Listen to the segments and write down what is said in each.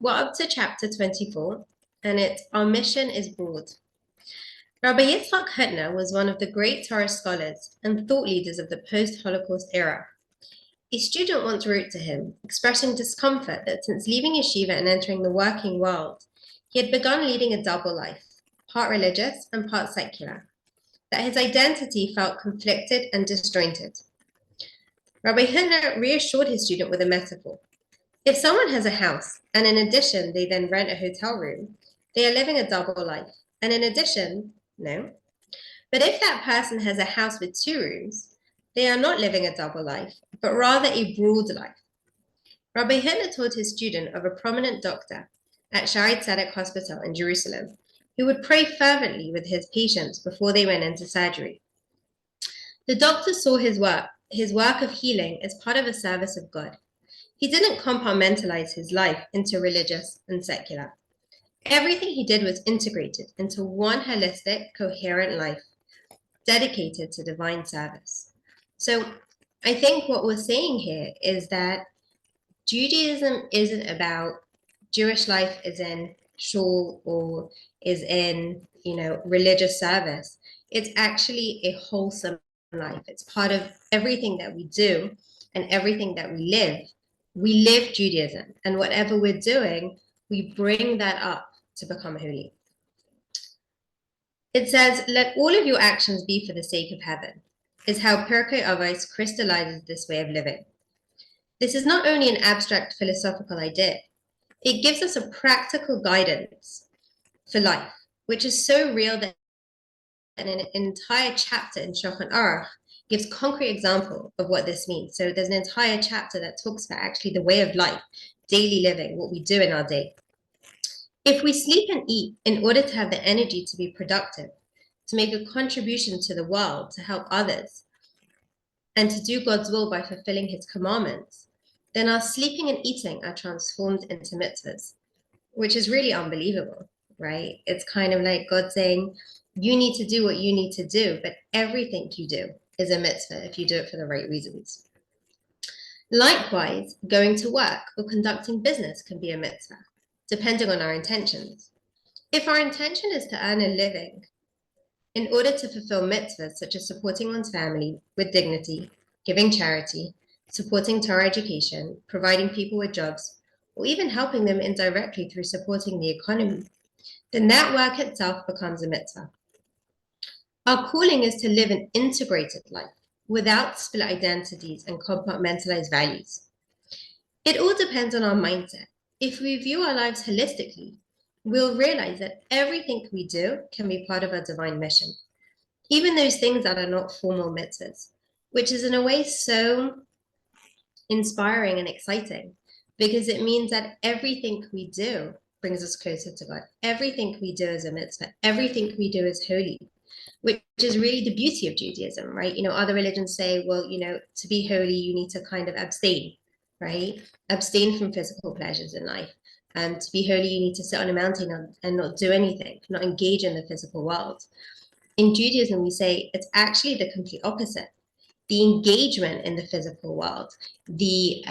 we're up to chapter 24, and it's Our Mission is Broad. Rabbi Yitzhak Hutner was one of the great Torah scholars and thought leaders of the post-Holocaust era. A student once wrote to him, expressing discomfort that since leaving yeshiva and entering the working world, he had begun leading a double life, part religious and part secular, that his identity felt conflicted and disjointed. Rabbi Hutner reassured his student with a metaphor. If someone has a house, and in addition they then rent a hotel room, they are living a double life. And in addition, no. But if that person has a house with 2 rooms, they are not living a double life, but rather a broad life. Rabbi Hitler taught his student of a prominent doctor at Shaare Tzedek Hospital in Jerusalem, who would pray fervently with his patients before they went into surgery. The doctor saw his work of healing as part of a service of God. He didn't compartmentalize his life into religious and secular. Everything he did was integrated into one holistic, coherent life, dedicated to divine service. So I think what we're saying here is that Judaism isn't about Jewish life is in shul or is in, religious service. It's actually a wholesome life. It's part of everything that we do and everything that we live. We live Judaism, and whatever we're doing, we bring that up to become holy. It says, let all of your actions be for the sake of heaven, is how Pirkei Avos crystallizes this way of living. This is not only an abstract philosophical idea, it gives us a practical guidance for life, which is so real that an entire chapter in Shulchan Aruch gives concrete example of what this means. So there's an entire chapter that talks about actually the way of life, daily living, what we do in our day. If we sleep and eat in order to have the energy to be productive, to make a contribution to the world, to help others, and to do God's will by fulfilling his commandments, then our sleeping and eating are transformed into mitzvahs, which is really unbelievable, right? It's kind of like God saying, you need to do what you need to do, but everything you do is a mitzvah if you do it for the right reasons. Likewise, going to work or conducting business can be a mitzvah, depending on our intentions. If our intention is to earn a living, in order to fulfill mitzvahs such as supporting one's family with dignity, giving charity, supporting Torah education, providing people with jobs, or even helping them indirectly through supporting the economy, then that work itself becomes a mitzvah. Our calling is to live an integrated life without split identities and compartmentalized values. It all depends on our mindset. If we view our lives holistically, we'll realize that everything we do can be part of our divine mission, even those things that are not formal mitzvahs, which is in a way so inspiring and exciting because it means that everything we do brings us closer to God. Everything we do is a mitzvah. Everything we do is holy, which is really the beauty of Judaism, right? Other religions say, well, to be holy, you need to kind of abstain, right? Abstain from physical pleasures in life. And to be holy, you need to sit on a mountain and not do anything, not engage in the physical world. In Judaism, we say it's actually the complete opposite. The engagement in the physical world, the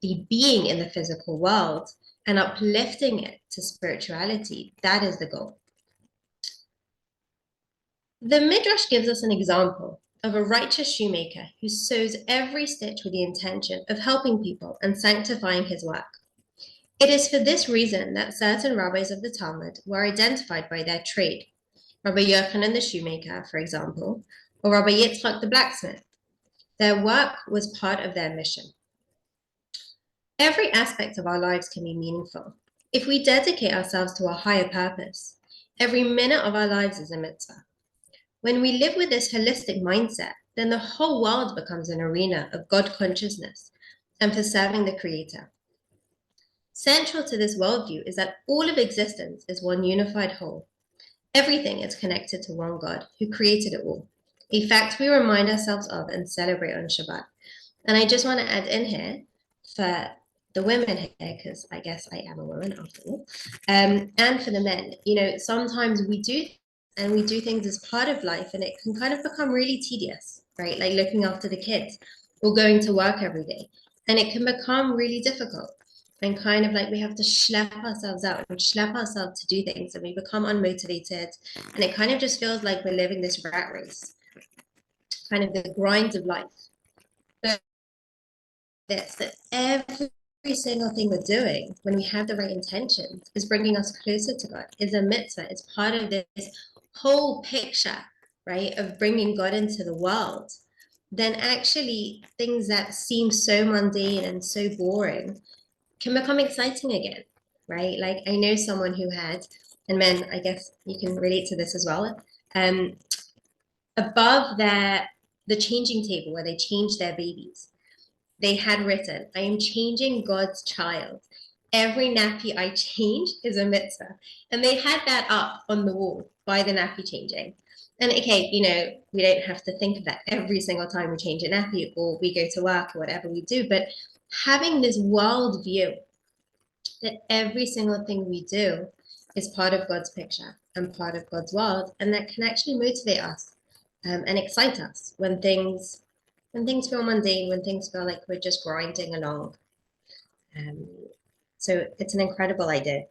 being in the physical world and uplifting it to spirituality, that is the goal. The Midrash gives us an example of a righteous shoemaker who sews every stitch with the intention of helping people and sanctifying his work. It is for this reason that certain rabbis of the Talmud were identified by their trade. Rabbi Yochanan the shoemaker, for example, or Rabbi Yitzchak the blacksmith. Their work was part of their mission. Every aspect of our lives can be meaningful. If we dedicate ourselves to a higher purpose, every minute of our lives is a mitzvah. When we live with this holistic mindset, then the whole world becomes an arena of God consciousness and for serving the Creator. Central to this worldview is that all of existence is one unified whole. Everything is connected to one God who created it all, a fact we remind ourselves of and celebrate on Shabbat. And I just want to add in here for the women here, because I guess I am a woman after all, and for the men, sometimes we do things as part of life and it can kind of become really tedious, right? Like looking after the kids or going to work every day. And it can become really difficult. And kind of like we have to schlep ourselves out and schlep ourselves to do things, and we become unmotivated. And it kind of just feels like we're living this rat race, kind of the grind of life. But this, that every single thing we're doing when we have the right intentions is bringing us closer to God, is a mitzvah, it's part of this whole picture, right, of bringing God into the world. Then actually things that seem so mundane and so boring can become exciting again, right? Like I know someone who had, and men, I guess you can relate to this as well, above the changing table where they change their babies, they had written, I am changing God's child. Every nappy I change is a mitzvah. And they had that up on the wall by the nappy changing. And okay, you know, we don't have to think of that every single time we change a nappy or we go to work or whatever we do, but having this world view that every single thing we do is part of God's picture and part of God's world, and that can actually motivate us and excite us when things feel mundane, when things feel like we're just grinding along. Um, so it's an incredible idea.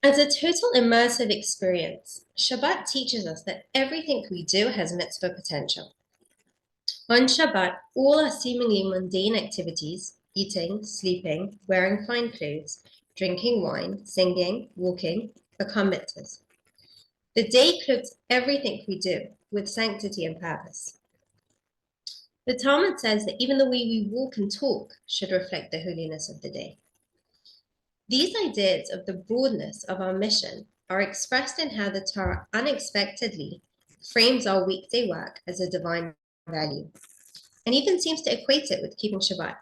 As a total immersive experience, Shabbat teaches us that everything we do has mitzvah potential. On Shabbat, all our seemingly mundane activities, eating, sleeping, wearing fine clothes, drinking wine, singing, walking, become mitzvahs. The day clothes everything we do with sanctity and purpose. The Talmud says that even the way we walk and talk should reflect the holiness of the day. These ideas of the broadness of our mission are expressed in how the Torah unexpectedly frames our weekday work as a divine value, and even seems to equate it with keeping Shabbat.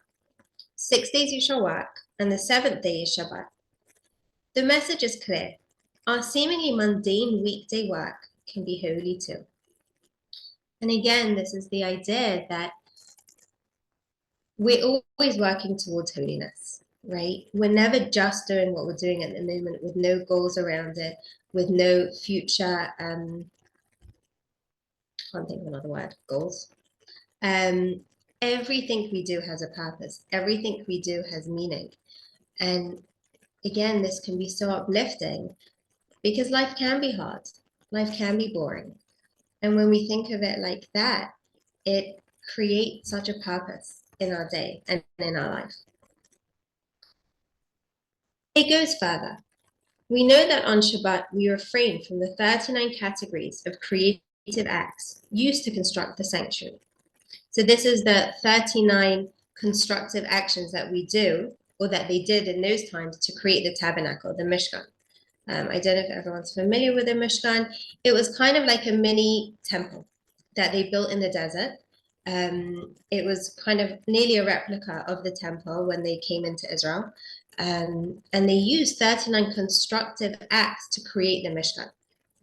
6 days you shall work, and the seventh day is Shabbat. The message is clear. Our seemingly mundane weekday work can be holy too. And again, this is the idea that we're always working towards holiness, right? We're never just doing what we're doing at the moment with no goals around it, with no future, can't think of another word, goals. Everything we do has a purpose. Everything we do has meaning. And again, this can be so uplifting because life can be hard. Life can be boring. And when we think of it like that, it creates such a purpose in our day and in our life. It goes further. We know that on Shabbat, we refrain from the 39 categories of creative acts used to construct the sanctuary. So this is the 39 constructive actions that we do, or that they did in those times to create the tabernacle, the Mishkan. I don't know if everyone's familiar with the Mishkan. It was kind of like a mini temple that they built in the desert. It was kind of nearly a replica of the temple when they came into Israel. And they used 39 constructive acts to create the Mishkan,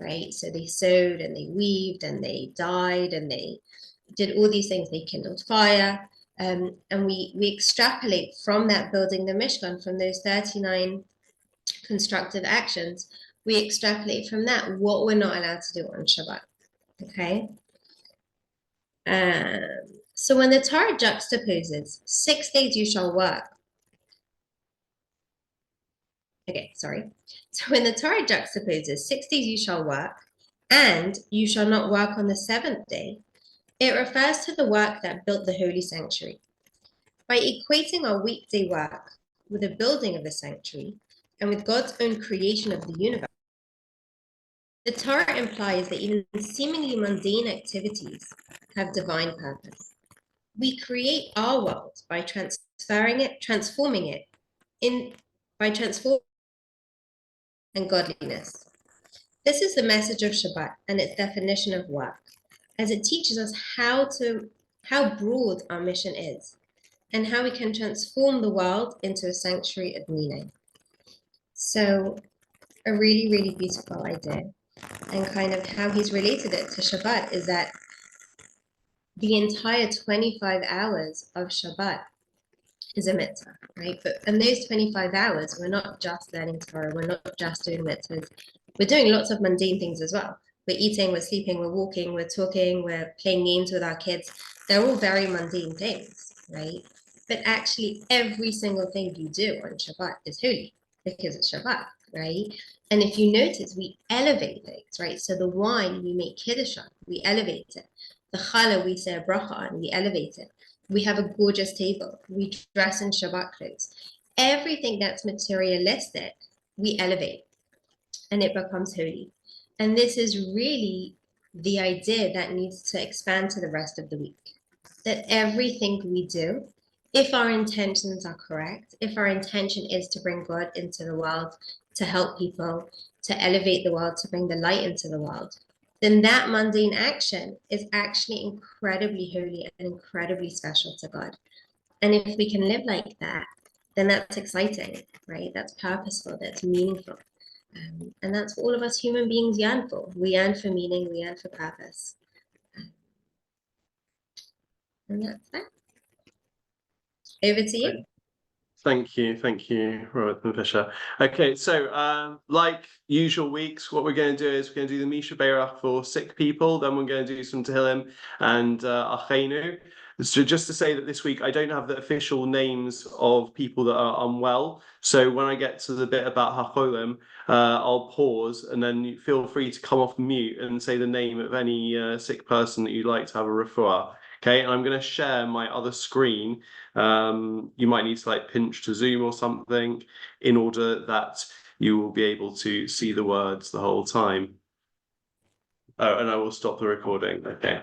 right? So they sewed and they weaved and they dyed and they did all these things. They kindled fire. And we extrapolate from that building the Mishkan, from those 39 constructive actions, we extrapolate from that what we're not allowed to do on Shabbat, okay? So when the Torah juxtaposes 6 days you shall work, okay, sorry. So when the Torah juxtaposes 6 days you shall work and you shall not work on the seventh day, it refers to the work that built the holy sanctuary. By equating our weekday work with the building of the sanctuary and with God's own creation of the universe, the Torah implies that even seemingly mundane activities have divine purpose. We create our world by transforming it by transforming and godliness. This is the message of Shabbat and its definition of work, as it teaches us how broad our mission is and how we can transform the world into a sanctuary of meaning. So a really, really beautiful idea. And kind of how he's related it to Shabbat is that the entire 25 hours of Shabbat is a mitzvah, right? But in those 25 hours, we're not just learning Torah, we're not just doing mitzvahs, we're doing lots of mundane things as well. We're eating, we're sleeping, we're walking, we're talking, we're playing games with our kids. They're all very mundane things, right? but actually every single thing you do on Shabbat is holy because it's Shabbat, right? And if you notice, we elevate things, right? So the wine, we make Kiddush on, we elevate it. The challah, we say a bracha on, we elevate it. We have a gorgeous table. We dress in Shabbat clothes. Everything that's materialistic, we elevate and it becomes holy. And this is really the idea that needs to expand to the rest of the week. That everything we do, if our intentions are correct, if our intention is to bring God into the world, to help people, to elevate the world, to bring the light into the world, then that mundane action is actually incredibly holy and incredibly special to God. And if we can live like that, then that's exciting, right? That's purposeful, that's meaningful. And that's what all of us human beings yearn for. We yearn for meaning, we yearn for purpose. And that's that. Over to you. Thank you, Robert and Fisher. Okay, so like usual weeks, what we're going to do is we're going to do the Misha Beirach for sick people, then we're going to do some Tehillim and Achenu. So just to say that this week I don't have the official names of people that are unwell. So when I get to the bit about Hacholim, I'll pause and then you feel free to come off mute and say the name of any sick person that you'd like to have a refuah. Okay, and I'm going to share my other screen. You might need to like pinch to zoom or something in order that you will be able to see the words the whole time. Oh, and I will stop the recording. Okay.